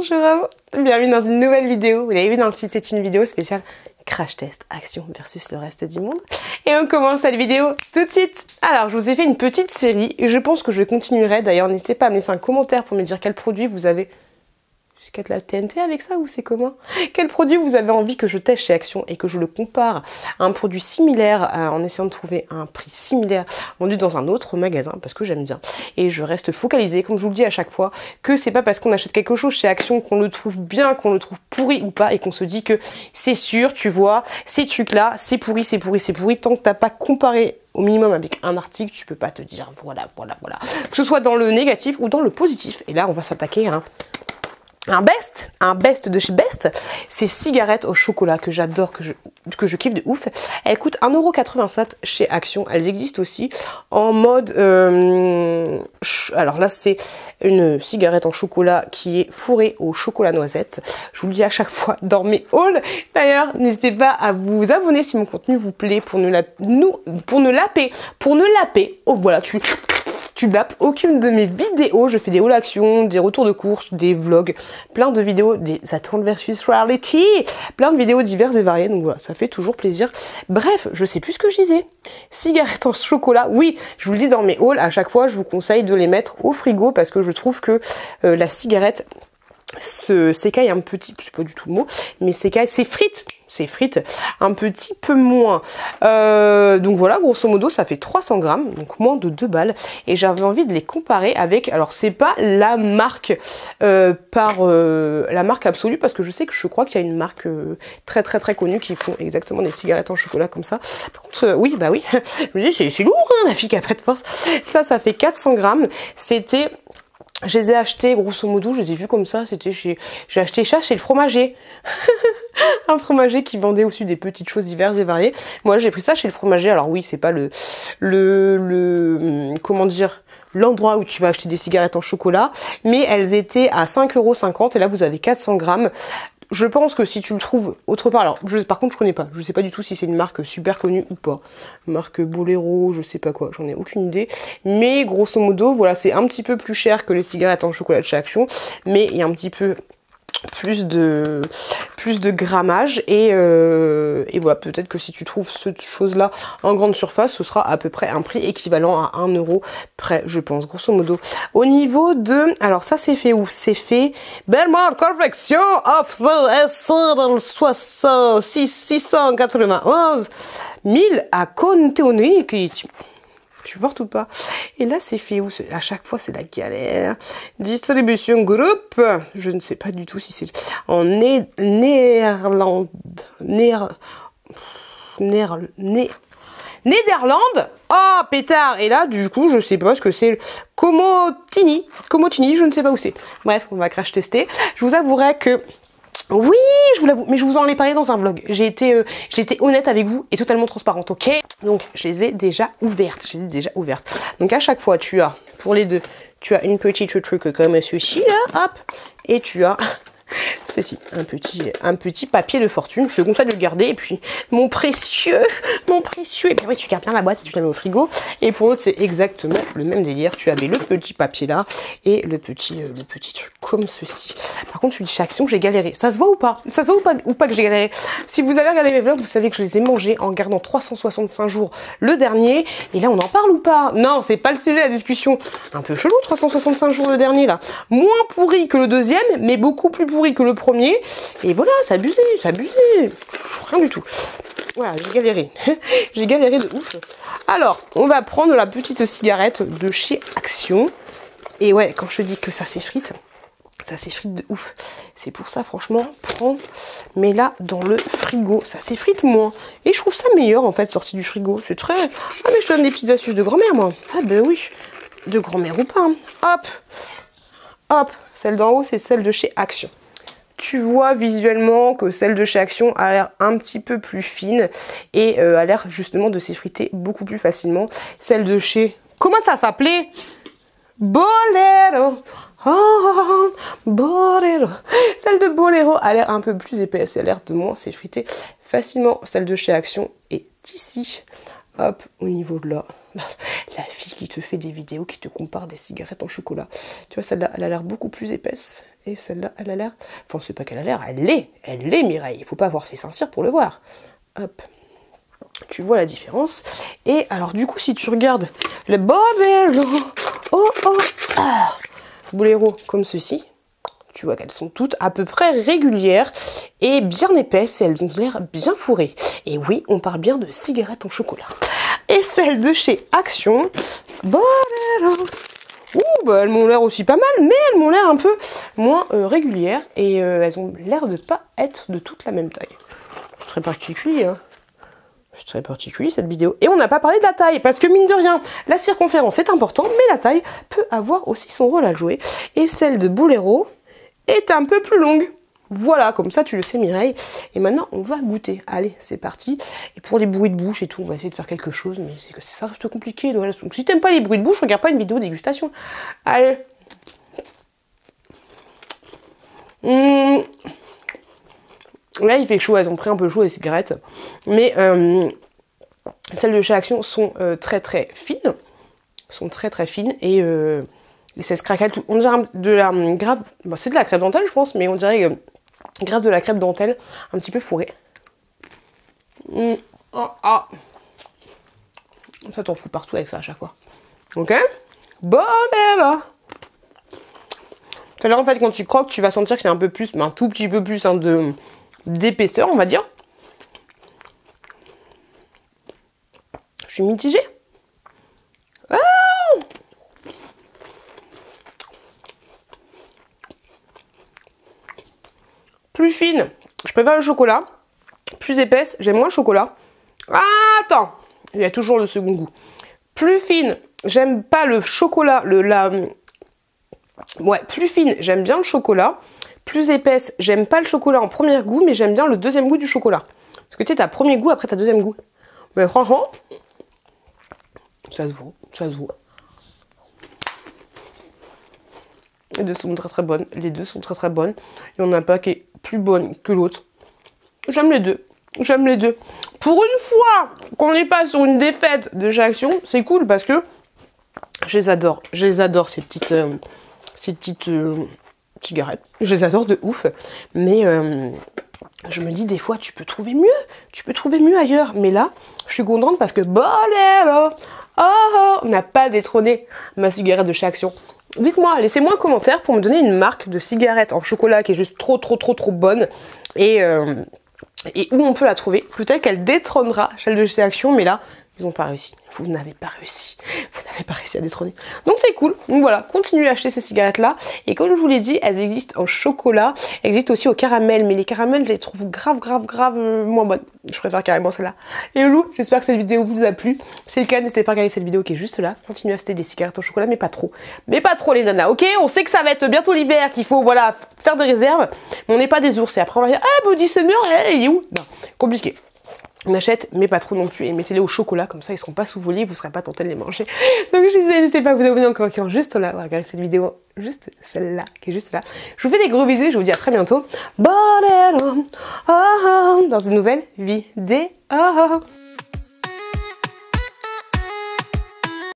Bonjour, bienvenue dans une nouvelle vidéo. Vous l'avez vu dans le titre, c'est une vidéo spéciale crash test action versus le reste du monde. Et on commence cette vidéo tout de suite. Alors, je vous ai fait une petite série et je pense que je continuerai. D'ailleurs, n'hésitez pas à me laisser un commentaire pour me dire quel produit vous avez... Jusqu'à de la TNT avec ça ou c'est comment? Quel produit vous avez envie que je teste chez Action et que je le compare à un produit similaire en essayant de trouver un prix similaire vendu dans un autre magasin parce que j'aime bien. Et je reste focalisée, comme je vous le dis à chaque fois, que c'est pas parce qu'on achète quelque chose chez Action qu'on le trouve bien, qu'on le trouve pourri ou pas et qu'on se dit que c'est sûr, tu vois, ces trucs-là, c'est pourri, c'est pourri, c'est pourri. Tant que t'as pas comparé au minimum avec un article, tu peux pas te dire voilà. Que ce soit dans le négatif ou dans le positif. Et là, on va s'attaquer à un best de chez Best, c'est cigarettes au chocolat que j'adore, que je kiffe de ouf. Elles coûtent 1,87 € chez Action. Elles existent aussi en mode... alors là, c'est une cigarette en chocolat qui est fourrée au chocolat noisette. Je vous le dis à chaque fois dans mes hauls. D'ailleurs, n'hésitez pas à vous abonner si mon contenu vous plaît pour ne laper. Oh voilà, tu lapes aucune de mes vidéos. Je fais des hauls action, des retours de course, des vlogs, plein de vidéos, des attentes versus reality, plein de vidéos diverses et variées. Donc voilà, ça fait toujours plaisir. Bref, je sais plus ce que je disais. Cigarettes en chocolat, oui, je vous le dis dans mes hauls, à chaque fois, je vous conseille de les mettre au frigo parce que je trouve que la cigarette s'écaille un petit, c'est pas du tout le mot, mais s'effrite un petit peu moins. Donc voilà, grosso modo, ça fait 300 grammes, donc moins de 2 balles. Et j'avais envie de les comparer avec, alors c'est pas la marque la marque absolue, parce que je crois qu'il y a une marque très connue qui font exactement des cigarettes en chocolat comme ça. Par contre, oui, je me dis, c'est lourd, hein, la fille qui a pas de force. Ça fait 400 grammes. C'était... Je les ai achetés, grosso modo, je les ai vus comme ça, j'ai acheté ça chez le fromager. Un fromager qui vendait aussi des petites choses diverses et variées. Moi, j'ai pris ça chez le fromager. Alors oui, c'est pas comment dire, l'endroit où tu vas acheter des cigarettes en chocolat, mais elles étaient à 5,50 € et là, vous avez 400 grammes. Je pense que si tu le trouves autre part, alors par contre je connais pas, je sais pas du tout si c'est une marque super connue ou pas, marque Bolero, je sais pas quoi, j'en ai aucune idée, mais grosso modo voilà, c'est un petit peu plus cher que les cigarettes en chocolat de chez Action, mais il y a un petit peu plus de grammage et voilà, peut-être que si tu trouves cette chose là en grande surface, ce sera à peu près un prix équivalent à 1 € près, je pense, grosso modo. Au niveau de... Alors ça c'est fait où? C'est fait Belmont Confection of the 691 000 à Conteoni. Tu vois tout pas. Et là, c'est fait où? À chaque fois, c'est la galère. Distribution groupe. Je ne sais pas du tout si c'est en Néderlande. Oh, pétard. Et là, du coup, je sais pas ce que c'est. Comotini, je ne sais pas où c'est. Bref, on va crash tester. Je vous avouerai que... Oui, je vous l'avoue, mais je vous en ai parlé dans un vlog. J'ai été honnête avec vous et totalement transparente, ok? Donc, je les ai déjà ouvertes. Donc, à chaque fois, tu as, pour les deux, tu as une petite truc comme ceci, là, hop, et tu as... ceci, un petit papier de fortune. Je te conseille de le garder. Et puis, mon précieux. Et puis, oui, tu gardes bien la boîte et tu la mets au frigo. Et pour l'autre, c'est exactement le même délire. Tu avais le petit papier là et le petit truc comme ceci. Par contre, je suis chez Action, j'ai galéré. Ça se voit ou pas? Ça se voit ou pas que j'ai galéré? Si vous avez regardé mes vlogs, vous savez que je les ai mangés en gardant 365 jours le dernier. Et là, on en parle ou pas? Non, c'est pas le sujet de la discussion. Un peu chelou, 365 jours le dernier là. Moins pourri que le deuxième, mais beaucoup plus pourri que le premier. Et voilà, c'est abusé. Rien du tout. Voilà, j'ai galéré. J'ai galéré de ouf. Alors, on va prendre la petite cigarette de chez Action. Et ouais, quand je te dis que ça s'effrite de ouf. C'est pour ça, franchement, prends, mets-la dans le frigo. Ça s'effrite moins. Et je trouve ça meilleur, en fait, sorti du frigo. C'est très... Ah, mais je te donne des petites astuces de grand-mère, moi. Ah, ben oui. De grand-mère ou pas. Hein. Hop. Celle d'en haut, c'est celle de chez Action. Tu vois visuellement que celle de chez Action a l'air un petit peu plus fine et a l'air justement de s'effriter beaucoup plus facilement. Celle de chez... Comment ça s'appelait? Bolero. Oh, Bolero. Celle de Bolero a l'air un peu plus épaisse. Elle a l'air de moins s'effriter facilement. Celle de chez Action est ici. Hop, au niveau de là. La fille qui te fait des vidéos, qui te compare des cigarettes en chocolat. Tu vois, celle-là, elle a l'air beaucoup plus épaisse. Et celle-là, elle a l'air... Enfin, c'est pas qu'elle a l'air, elle l'est Mireille. Il faut pas avoir fait Saint-Cyr pour le voir. Hop. Tu vois la différence. Et alors, du coup, si tu regardes le Bolero, Bolero comme ceci, tu vois qu'elles sont toutes à peu près régulières et bien épaisses et elles ont l'air bien fourrées. Et oui, on parle bien de cigarettes en chocolat. Et celles de chez Action, Bolero. Ouh, bah elles m'ont l'air aussi pas mal, mais elles m'ont l'air un peu moins régulières et elles ont l'air de pas être de toute la même taille. C'est très particulier, hein. C'est très particulier cette vidéo. Et on n'a pas parlé de la taille, parce que mine de rien, la circonférence est importante, mais la taille peut avoir aussi son rôle à jouer. Et celle de Bolero est un peu plus longue. Voilà, comme ça tu le sais Mireille. Et maintenant on va goûter. Allez, c'est parti. Et pour les bruits de bouche et tout, on va essayer de faire quelque chose, mais c'est que ça reste compliqué. Donc si t'aimes pas les bruits de bouche, regarde pas une vidéo de dégustation. Allez. Là il fait chaud, elles ont pris un peu chaud les cigarettes. Mais celles de chez Action sont très très fines. Sont très très fines et ça se craquelle tout. On dirait de la grave. Bon, c'est de la crêpe dentelle je pense, mais on dirait grave de la crêpe dentelle un petit peu fourrée. Ça t'en fout partout avec ça à chaque fois. Ok. Bolero. Tout à l'heure en fait quand tu croques tu vas sentir que c'est un peu plus, mais un tout petit peu plus hein, d'épaisseur on va dire. Je suis mitigée. Plus fine, je préfère le chocolat. Plus épaisse, j'aime moins le chocolat. Ah, attends, il y a toujours le second goût. Plus fine, j'aime pas le chocolat, ouais, plus fine, j'aime bien le chocolat. Plus épaisse, j'aime pas le chocolat en premier goût, mais j'aime bien le deuxième goût du chocolat. Parce que tu sais, t'as premier goût, après t'as deuxième goût. Mais franchement, ça se vaut, ça se vaut. Les deux sont très très bonnes. Les deux sont très très bonnes. Il n'y en a pas qui est plus bonne que l'autre. J'aime les deux. J'aime les deux. Pour une fois qu'on n'est pas sur une défaite de chez Action, c'est cool parce que je les adore. Je les adore ces petites cigarettes. Je les adore de ouf. Mais je me dis des fois tu peux trouver mieux. Tu peux trouver mieux ailleurs. Mais là, je suis contente parce que Bolero n'a pas détrôné ma cigarette de chez Action. Dites-moi, laissez-moi un commentaire pour me donner une marque de cigarette en chocolat qui est juste trop bonne et où on peut la trouver. Peut-être qu'elle détrônera celle de chez Action, mais là, ils n'ont pas réussi. Vous n'avez pas réussi. Vous n'avez pas réussi à détrôner. Donc c'est cool. Donc voilà, continuez à acheter ces cigarettes-là. Et comme je vous l'ai dit, elles existent en chocolat. Elles existent aussi au caramel. Mais les caramels, je les trouve grave moins bonnes. Je préfère carrément celle-là. Et Loulou, j'espère que cette vidéo vous a plu. Si c'est le cas, n'hésitez pas à regarder cette vidéo qui est juste là. Continuez à acheter des cigarettes au chocolat, mais pas trop. Mais pas trop les nanas, ok? On sait que ça va être bientôt l'hiver, qu'il faut, voilà, faire des réserves. Mais on n'est pas des ours. Et après, on va dire, ah, Body Summer, il est où? Non, compliqué. On achète, mais pas trop non plus, et mettez-les au chocolat, comme ça ils seront pas sous vos lits, vous ne serez pas tentés de les manger. Donc je disais, n'hésitez pas à vous abonner encore juste là, regardez cette vidéo, juste celle-là, qui est juste là. Je vous fais des gros bisous, je vous dis à très bientôt. Bolero, dans une nouvelle vidéo.